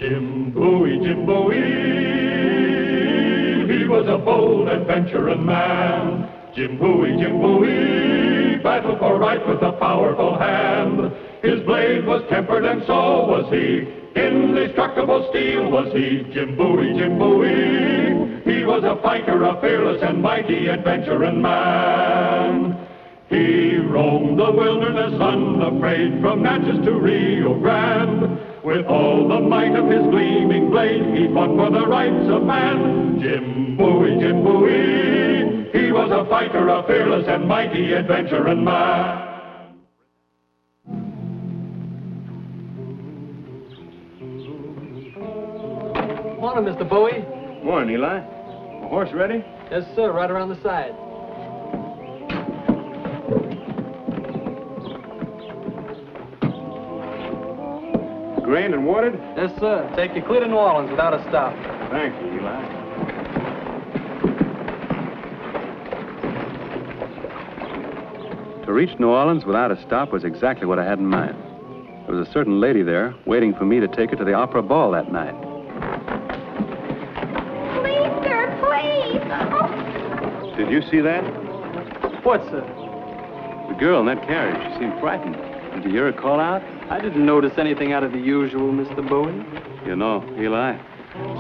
Jim Bowie, Jim Bowie, he was a bold adventuring man. Jim Bowie, battled for right with a powerful hand. His blade was tempered and so was he. Indestructible steel was he. Jim Bowie, he was a fighter, a fearless and mighty adventuring man. He roamed the wilderness unafraid, from Natchez to Rio Grande. With all the might of his gleaming blade, he fought for the rights of man. Jim Bowie, he was a fighter, a fearless and mighty adventuring man. Morning, Mr. Bowie. Morning, Eli. The horse ready? Yes, sir, right around the side. Grained and watered? Yes, sir. Take you clear to New Orleans without a stop. Thank you, Eli. To reach New Orleans without a stop was exactly what I had in mind. There was a certain lady there waiting for me to take her to the opera ball that night. Please, sir, please. Oh. Did you see that? What, sir? The girl in that carriage, she seemed frightened. Did you hear her call out? I didn't notice anything out of the usual, Mr. Bowie. You know, Eli,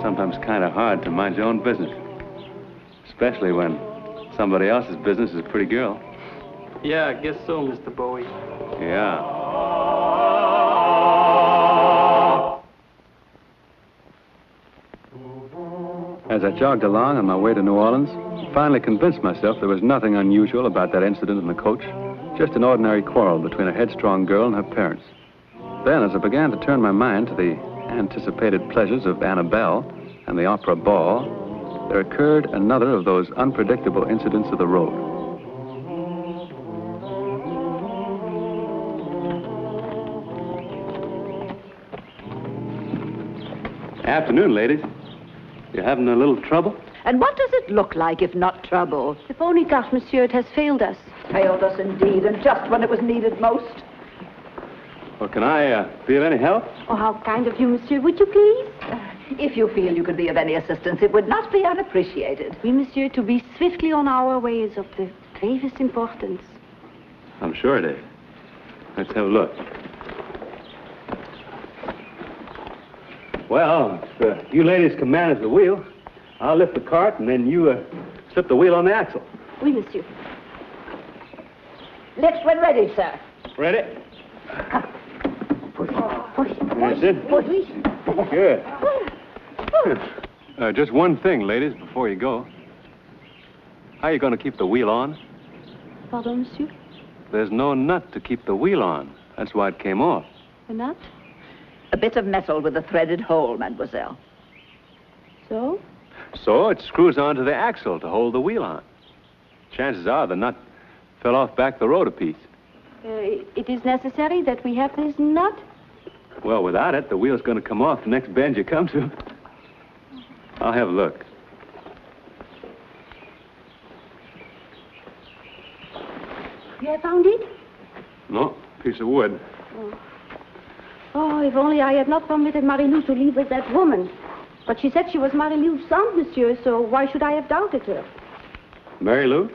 sometimes kind of hard to mind your own business. Especially when somebody else's business is a pretty girl. Yeah, I guess so, Mr. Bowie. Yeah. As I jogged along on my way to New Orleans, I finally convinced myself there was nothing unusual about that incident in the coach. Just an ordinary quarrel between a headstrong girl and her parents. Then, as I began to turn my mind to the anticipated pleasures of Annabelle and the opera ball, there occurred another of those unpredictable incidents of the road. Afternoon, ladies. You having a little trouble? And what does it look like if not trouble? If only that, monsieur, it has failed us. Failed us indeed, and just when it was needed most. Well, can I be of any help? Oh, how kind of you, monsieur. Would you please? If you feel you could be of any assistance, it would not be unappreciated. Oui, monsieur, to be swiftly on our way is of the gravest importance. I'm sure it is. Let's have a look. Well, if you ladies can manage the wheel, I'll lift the cart and then you slip the wheel on the axle. Oui, monsieur. Lift when ready, sir. Ready? Push. That's it. Push. Good. Just one thing, ladies, before you go. How are you going to keep the wheel on? Pardon, monsieur? There's no nut to keep the wheel on. That's why it came off. A nut? A bit of metal with a threaded hole, mademoiselle. So? So it screws onto the axle to hold the wheel on. Chances are the nut fell off back the road a piece. It is necessary that we have this nut? Well, without it, the wheel's going to come off the next bend you come to. I'll have a look. You have found it? No, piece of wood. Oh, if only I had not permitted Marie-Lou to leave with that woman. But she said she was Marie-Lou's aunt, monsieur, so why should I have doubted her? Mary Lou?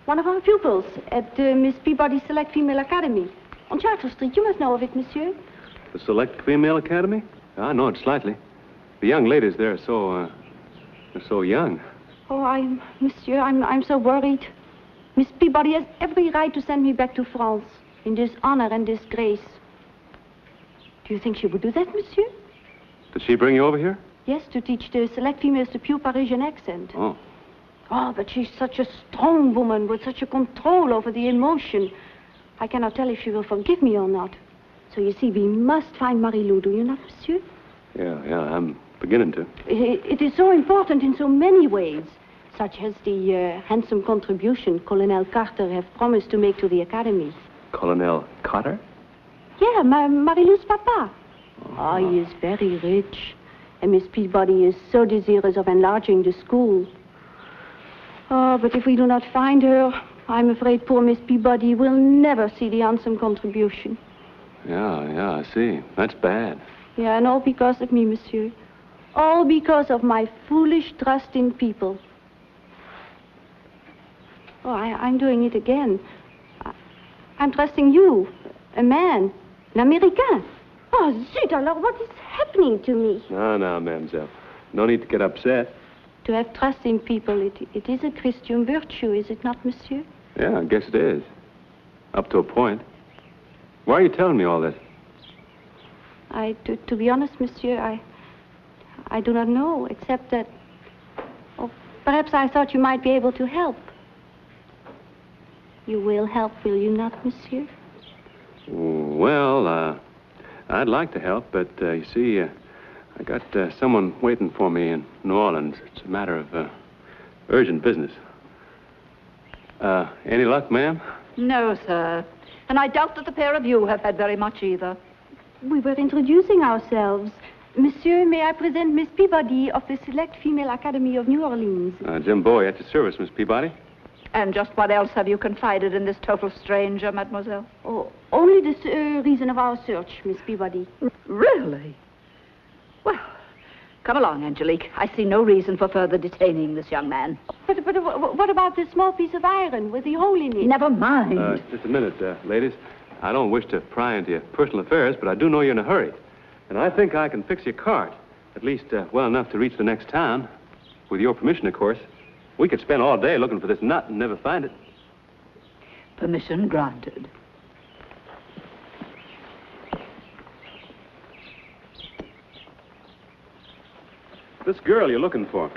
One of our pupils at Miss Peabody's Select Female Academy. On Charter Street. You must know of it, monsieur. The Select Female Academy? I know it slightly. The young ladies there are so young. Oh, monsieur, I'm so worried. Miss Peabody has every right to send me back to France in dishonor and disgrace. Do you think she would do that, monsieur? Did she bring you over here? Yes, to teach the select females the pure Parisian accent. Oh. Oh, but she's such a strong woman with such a control over the emotion. I cannot tell if she will forgive me or not. So you see, we must find Marie-Lou, do you not, monsieur? Yeah, I'm beginning to. It is so important in so many ways, such as the handsome contribution Colonel Carter have promised to make to the Academy. Colonel Carter? Yeah, Marie-Lou's papa. Oh, he is very rich. And Miss Peabody is so desirous of enlarging the school. Oh, but if we do not find her, I'm afraid poor Miss Peabody will never see the handsome contribution. Yeah, I see. That's bad. Yeah, and all because of me, monsieur. All because of my foolish trust in people. Oh, I'm doing it again. I'm trusting you, a man, an American. Oh, zut, alors what is happening to me? No, mademoiselle. No need to get upset. To have trust in people, it is a Christian virtue, is it not, monsieur? Yeah, I guess it is. Up to a point. Why are you telling me all this? To be honest, monsieur, I do not know, except that... Oh, perhaps I thought you might be able to help. You will help, will you not, monsieur? Well, I'd like to help, but you see, I got someone waiting for me in New Orleans. It's a matter of urgent business. Any luck, ma'am? No, sir. And I doubt that the pair of you have had very much either. We were introducing ourselves. Monsieur, may I present Miss Peabody of the Select Female Academy of New Orleans? Jim Bowie at your service, Miss Peabody. And just what else have you confided in this total stranger, mademoiselle? Oh, only the reason of our search, Miss Peabody. Really? Well, come along, Angelique. I see no reason for further detaining this young man. But what about this small piece of iron with the hole in it? Never mind. Just a minute, ladies. I don't wish to pry into your personal affairs, but I do know you're in a hurry. And I think I can fix your cart, at least well enough to reach the next town. With your permission, of course. We could spend all day looking for this nut and never find it. Permission granted. This girl you're looking for,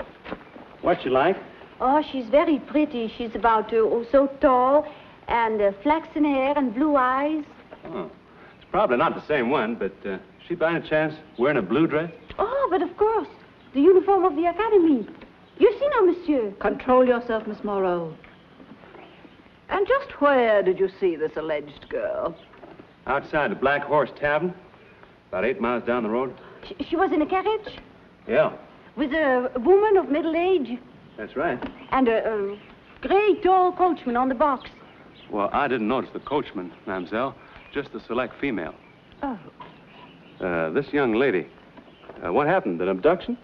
what's she like? Oh, she's very pretty. She's about so tall and flaxen hair and blue eyes. Oh, it's probably not the same one, but she by any chance wearing a blue dress? Oh, but of course. The uniform of the academy. You see now, monsieur. Control yourself, Miss Moreau. And just where did you see this alleged girl? Outside the Black Horse Tavern, about 8 miles down the road. She was in a carriage? Yeah, With a woman of middle age that's right. and a great tall coachman on the box. Well, I didn't notice the coachman, mademoiselle, just the select female. Oh. This young lady, what happened, an abduction?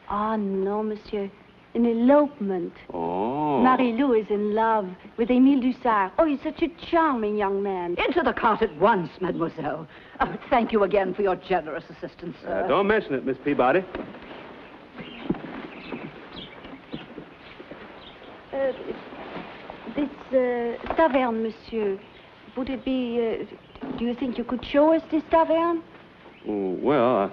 Oh, no, monsieur. An elopement. Oh. Marie-Lou is in love with Émile Dussart. Oh, he's such a charming young man. Into the cart at once, mademoiselle. Oh, thank you again for your generous assistance, sir. Don't mention it, Miss Peabody. This tavern, monsieur, would it be... do you think you could show us this tavern? Oh, well,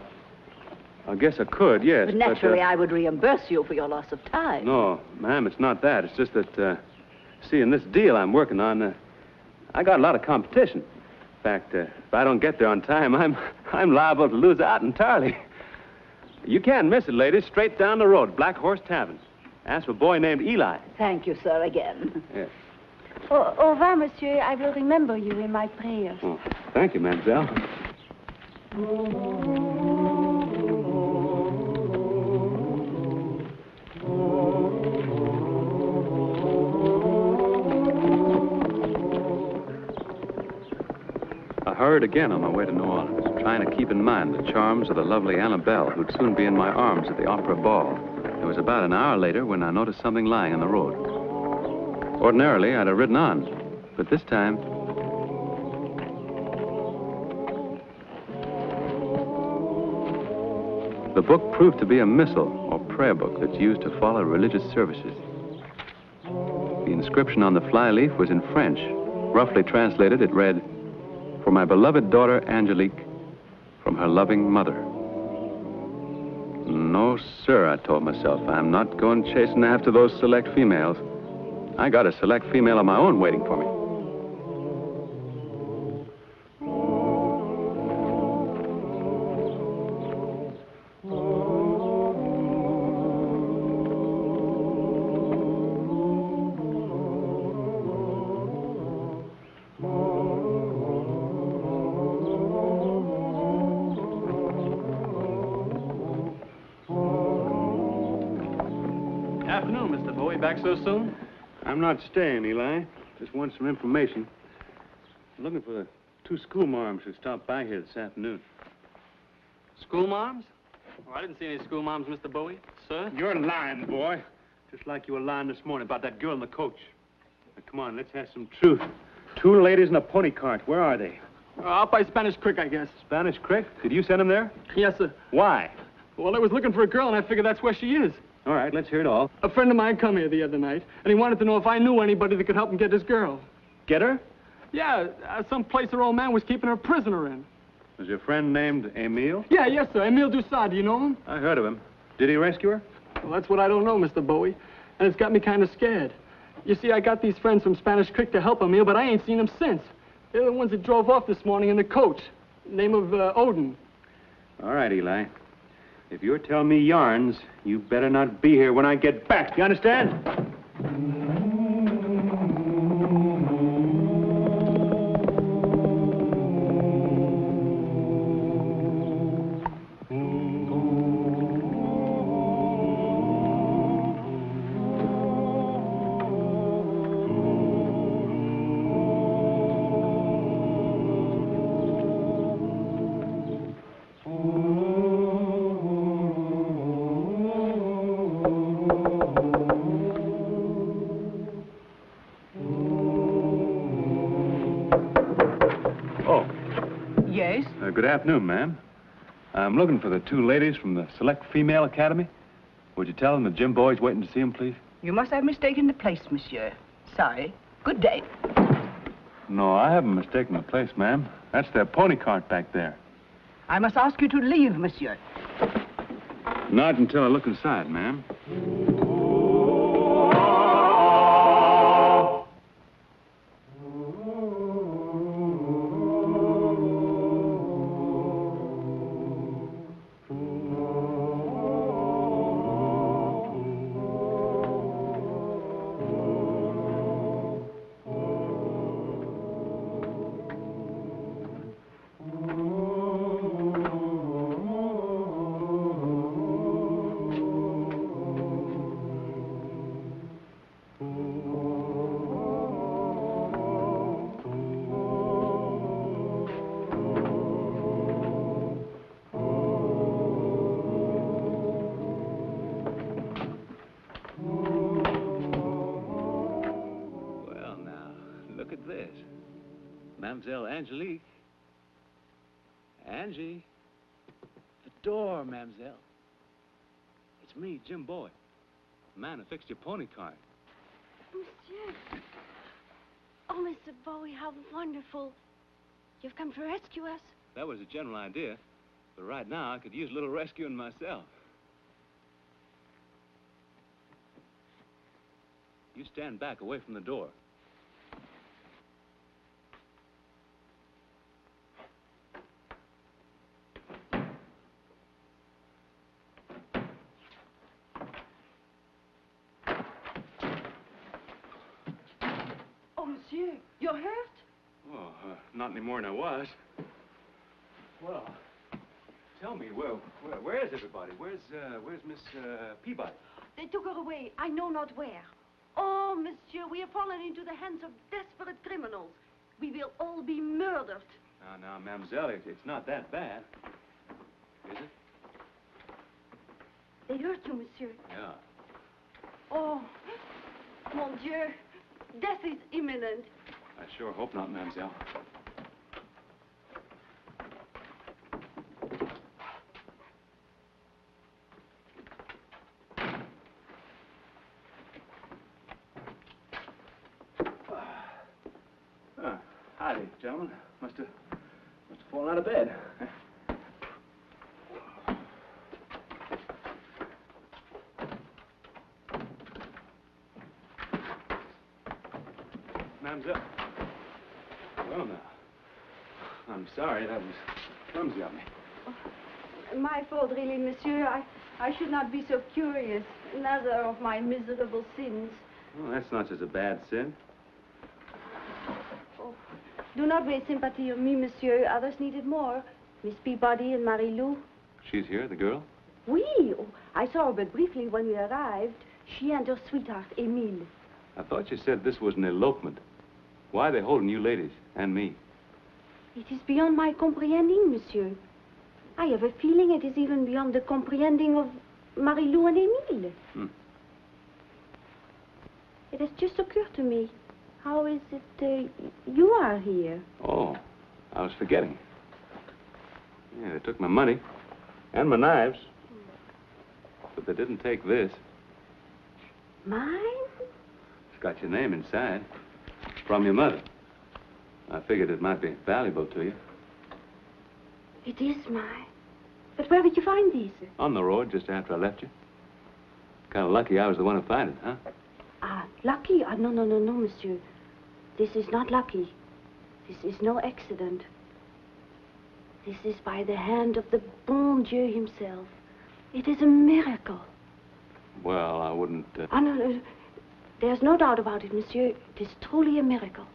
I guess I could, yes. But naturally, I would reimburse you for your loss of time. No, ma'am, it's not that. It's just that, see, in this deal I'm working on, I got a lot of competition. In fact, if I don't get there on time, I'm liable to lose out entirely. You can't miss it, ladies. Straight down the road, Black Horse Tavern. Ask for a boy named Eli. Thank you, sir, again. Yes. Au revoir, monsieur. I will remember you in my prayers. Oh, thank you, mademoiselle. I hurried again on my way to New Orleans, trying to keep in mind the charms of the lovely Annabelle, who'd soon be in my arms at the opera ball. It was about an hour later when I noticed something lying on the road. Ordinarily, I'd have ridden on, but this time... The book proved to be a missal, or prayer book, that's used to follow religious services. The inscription on the flyleaf was in French. Roughly translated, it read, "For my beloved daughter, Angelique, from her loving mother." No, sir, I told myself. I'm not going chasing after those select females. I got a select female of my own waiting for me. Afternoon, Mr. Bowie. Back so soon? I'm not staying, Eli. Just want some information. I'm looking for the 2 schoolmarms who stopped by here this afternoon. School moms? Oh, I didn't see any school moms, Mr. Bowie. Sir? You're lying, boy. Just like you were lying this morning about that girl in the coach. Now, come on, let's have some truth. 2 ladies in a pony cart. Where are they? Out by Spanish Creek, I guess. Spanish Creek? Did you send them there? Yes, sir. Why? Well, I was looking for a girl, and I figured that's where she is. All right, let's hear it all. A friend of mine come here the other night, and he wanted to know if I knew anybody that could help him get this girl. Get her? Yeah, some place her old man was keeping her prisoner in. Was your friend named Emile? Yeah, yes, sir. Emile Dussault, do you know him? I heard of him. Did he rescue her? Well, that's what I don't know, Mr. Bowie. And it's got me kind of scared. You see, I got these friends from Spanish Creek to help Emile, but I ain't seen them since. They're the ones that drove off this morning in the coach. Name of Odin. All right, Eli. If you're telling me yarns, you better not be here when I get back. You understand? Good afternoon, ma'am. I'm looking for the 2 ladies from the Select Female Academy. Would you tell them that Jim Bowie's waiting to see them, please? You must have mistaken the place, monsieur. Sorry. Good day. No, I haven't mistaken the place, ma'am. That's their pony cart back there. I must ask you to leave, monsieur. Not until I look inside, ma'am. Mademoiselle Angelique. Angie. The door, mademoiselle. It's me, Jim Bowie. The man who fixed your pony cart. Monsieur. Oh, Mr. Bowie, how wonderful. You've come to rescue us. That was a general idea. But right now, I could use a little rescuing myself. You stand back away from the door. Monsieur, you're hurt? Oh, not any more than I was. Well, tell me, where is everybody? Where's Miss Peabody? They took her away, I know not where. Oh, monsieur, we have fallen into the hands of desperate criminals. We will all be murdered. Now, mademoiselle, it's not that bad. Is it? They hurt you, monsieur. Yeah. Oh, mon Dieu, death is imminent. I sure hope not, mademoiselle. Howdy, gentlemen. Must have fallen out of bed. Mademoiselle. Well, now. I'm sorry. That was clumsy of me. My fault, really, monsieur. I should not be so curious. Another of my miserable sins. Well, that's not such a bad sin. Oh, do not waste sympathy on me, monsieur. Others need it more. Miss Peabody and Marie-Lou. She's here, the girl? Oui. Oh, I saw her but briefly when we arrived. She and her sweetheart, Emile. I thought you said this was an elopement. Why are they holding you ladies and me? It is beyond my comprehending, monsieur. I have a feeling it is even beyond the comprehending of Marie-Lou and Emile. It has just occurred to me. How is it you are here? Oh, I was forgetting. Yeah, they took my money and my knives. But they didn't take this. Mine? It's got your name inside. From your mother. I figured it might be valuable to you. It is mine. But where did you find these? On the road just after I left you. Kind of lucky I was the one who found it, huh? Ah, lucky? Ah, no, monsieur. This is not lucky. This is no accident. This is by the hand of the bon Dieu himself. It is a miracle. Well, I wouldn't... Ah, no, there's no doubt about it, monsieur. It is truly a miracle.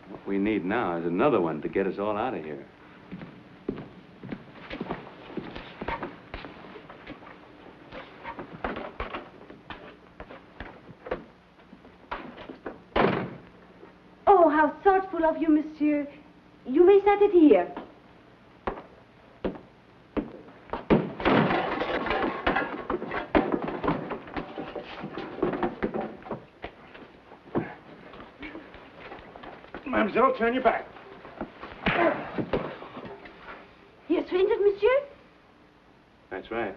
What we need now is another one to get us all out of here. Oh, how thoughtful of you, monsieur. You may set it here. Mademoiselle, turn your back. He has fainted, monsieur? That's right.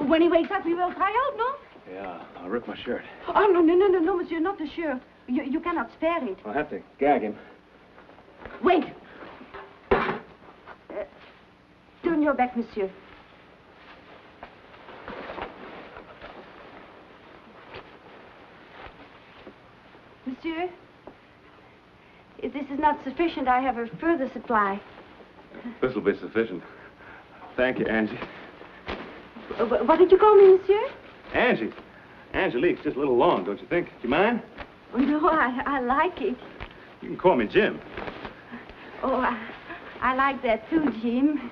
When he wakes up, we will try out, no? Yeah, I'll rip my shirt. Oh, no, monsieur, not the shirt. You cannot spare it. I'll have to gag him. Wait. Turn your back, monsieur. Monsieur, if this is not sufficient, I have a further supply. This'll be sufficient. Thank you, Angie. What did you call me, monsieur? Angie. Angelique's just a little long, don't you think? Do you mind? Oh, no, I like it. You can call me Jim. Oh, I like that too, Jim.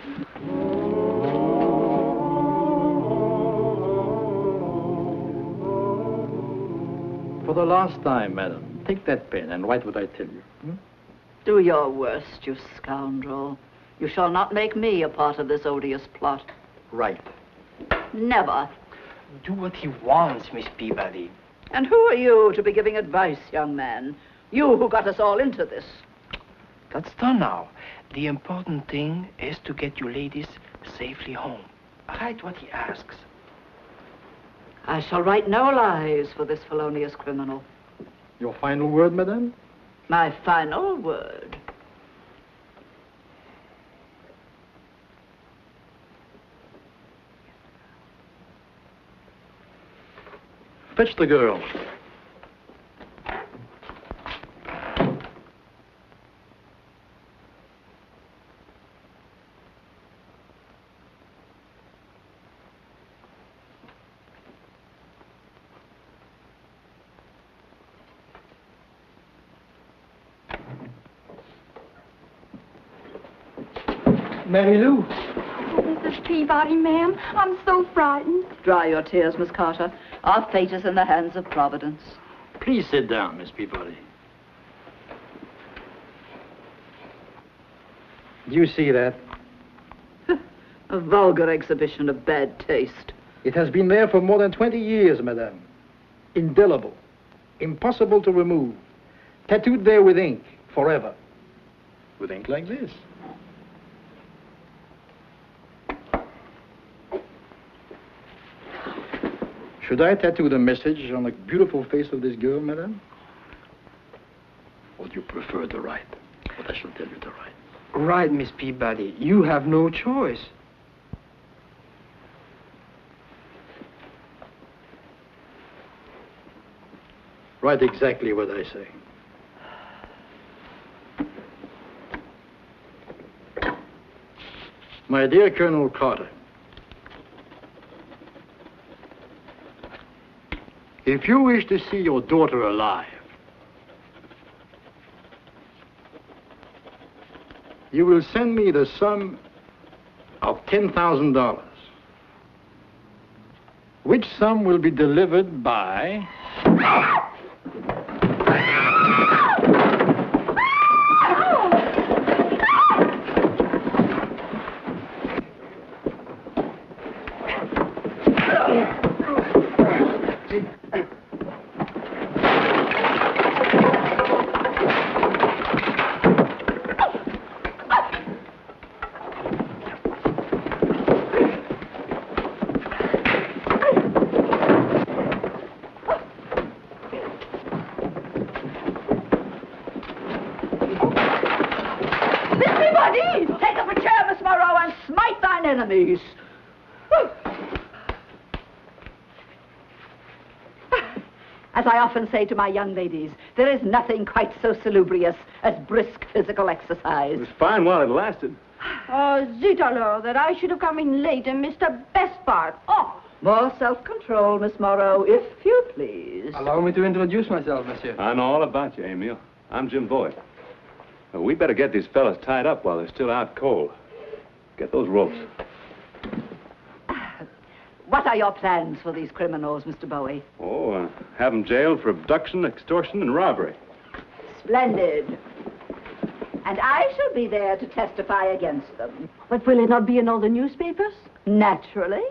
For the last time, madam, take that pen and write what I tell you. Do your worst, you scoundrel. You shall not make me a part of this odious plot. Right. Never. Do what he wants, Miss Peabody. And who are you to be giving advice, young man? You who got us all into this. That's done now. The important thing is to get you ladies safely home. Write what he asks. I shall write no lies for this felonious criminal. Your final word, madam? My final word. Fetch the girl. Mary-Lou. Oh, Mrs. Peabody, ma'am, I'm so frightened. Dry your tears, Miss Carter. Our fate is in the hands of Providence. Please sit down, Miss Peabody. Do you see that? A vulgar exhibition of bad taste. It has been there for more than 20 years, madame. Indelible. Impossible to remove. Tattooed there with ink, forever. With ink like this. Should I tattoo the message on the beautiful face of this girl, madame? Or do you prefer to write what I shall tell you to write? Right, Miss Peabody. You have no choice. Write exactly what I say. My dear Colonel Carter, if you wish to see your daughter alive, you will send me the sum of $10,000, which sum will be delivered by... enemies. As I often say to my young ladies, there is nothing quite so salubrious as brisk physical exercise. It was fine while it lasted. Oh, zut alors, that I should have come in late and missed the best part. Oh! More self-control, Miss Morrow, if you please. Allow me to introduce myself, monsieur. I know all about you, Emile. I'm Jim Bowie. We better get these fellas tied up while they're still out cold. Get those ropes. What are your plans for these criminals, Mr. Bowie? Oh, have them jailed for abduction, extortion, and robbery. Splendid. And I shall be there to testify against them. But will it not be in all the newspapers? Naturally.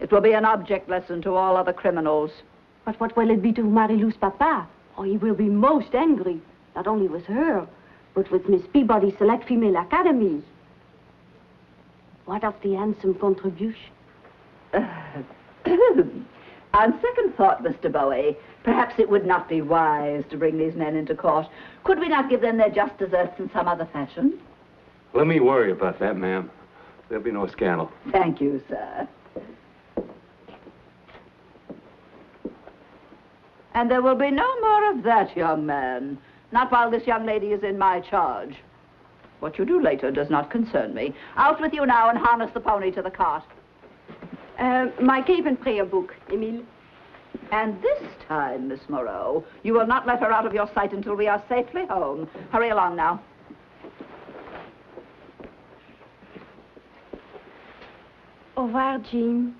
It will be an object lesson to all other criminals. But what will it be to Marie-Lou's papa? Oh, he will be most angry. Not only with her, but with Miss Peabody's Select Female Academy. What of the handsome contribution? On second thought, Mr. Bowie, perhaps it would not be wise to bring these men into court. Could we not give them their just deserts in some other fashion? Let me worry about that, ma'am. There'll be no scandal. Thank you, sir. And there will be no more of that, young man. Not while this young lady is in my charge. What you do later does not concern me. Out with you now and harness the pony to the cart. My cape and prayer book, Emile. And this time, Miss Moreau, you will not let her out of your sight until we are safely home. Hurry along now. Au revoir, Jean.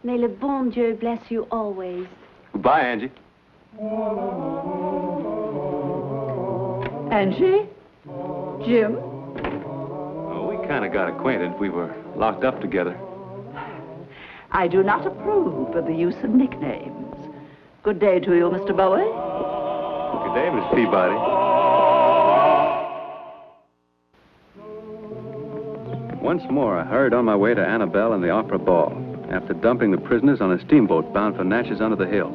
May le bon Dieu bless you always. Goodbye, Angie. Angie? Jim? Oh, we kind of got acquainted. We were locked up together. I do not approve of the use of nicknames. Good day to you, Mr. Bowie. Good day, Miss Peabody. Once more, I hurried on my way to Annabelle and the Opera Ball, after dumping the prisoners on a steamboat bound for Natchez under the Hill.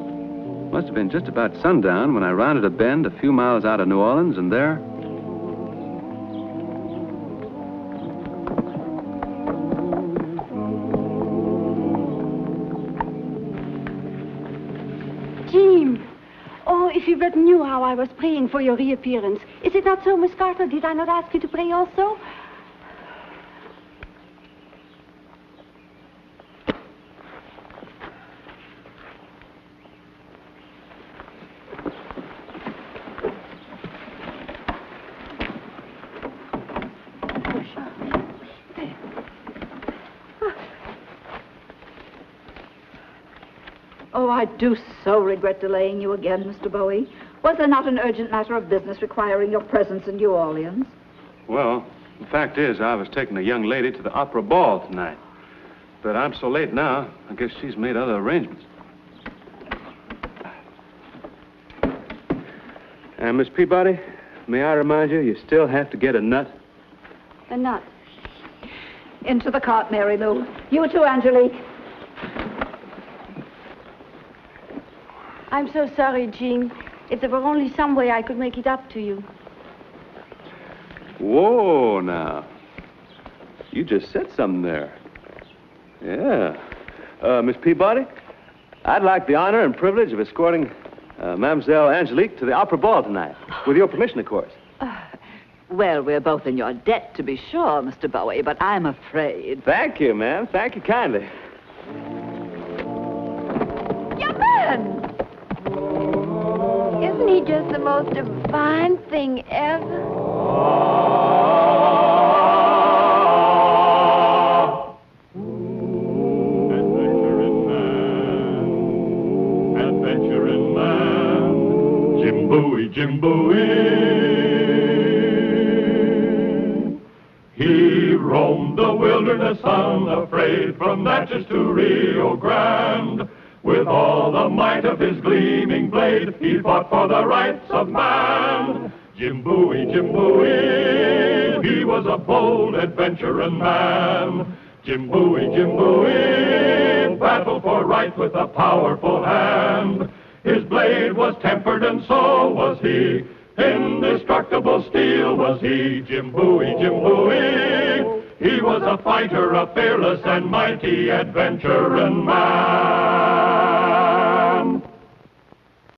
Must have been just about sundown when I rounded a bend a few miles out of New Orleans, and there... Jim! Oh, if you but knew how I was praying for your reappearance. Is it not so, Miss Carter? Did I not ask you to pray also? Oh, I do so regret delaying you again, Mr. Bowie. Was there not an urgent matter of business requiring your presence in New Orleans? Well, the fact is, I was taking a young lady to the Opera Ball tonight. But I'm so late now, I guess she's made other arrangements. And Miss Peabody, may I remind you, you still have to get a nut? A nut. Into the cart, Mary Lou. You too, Angelique. I'm so sorry, Jean. If there were only some way I could make it up to you. Whoa, now. You just said something there. Yeah. Miss Peabody, I'd like the honor and privilege of escorting Mademoiselle Angelique to the Opera Ball tonight. With your permission, of course. Well, we're both in your debt, to be sure, Mr. Bowie, but I'm afraid... Thank you, ma'am. Thank you kindly. Young man! Isn't he just the most divine thing ever? Adventure in man, Jim Bowie, Jim Bowie. He roamed the wilderness unafraid from Natchez to Rio Grande. With all the might of his gleaming blade, he fought for the rights of man. Jim Bowie, Jim Bowie, he was a bold adventuring man. Jim Bowie, battled for right with a powerful hand. His blade was tempered and so was he. Indestructible steel was he. Jim Bowie, He was a fighter, a fearless and mighty adventuring man.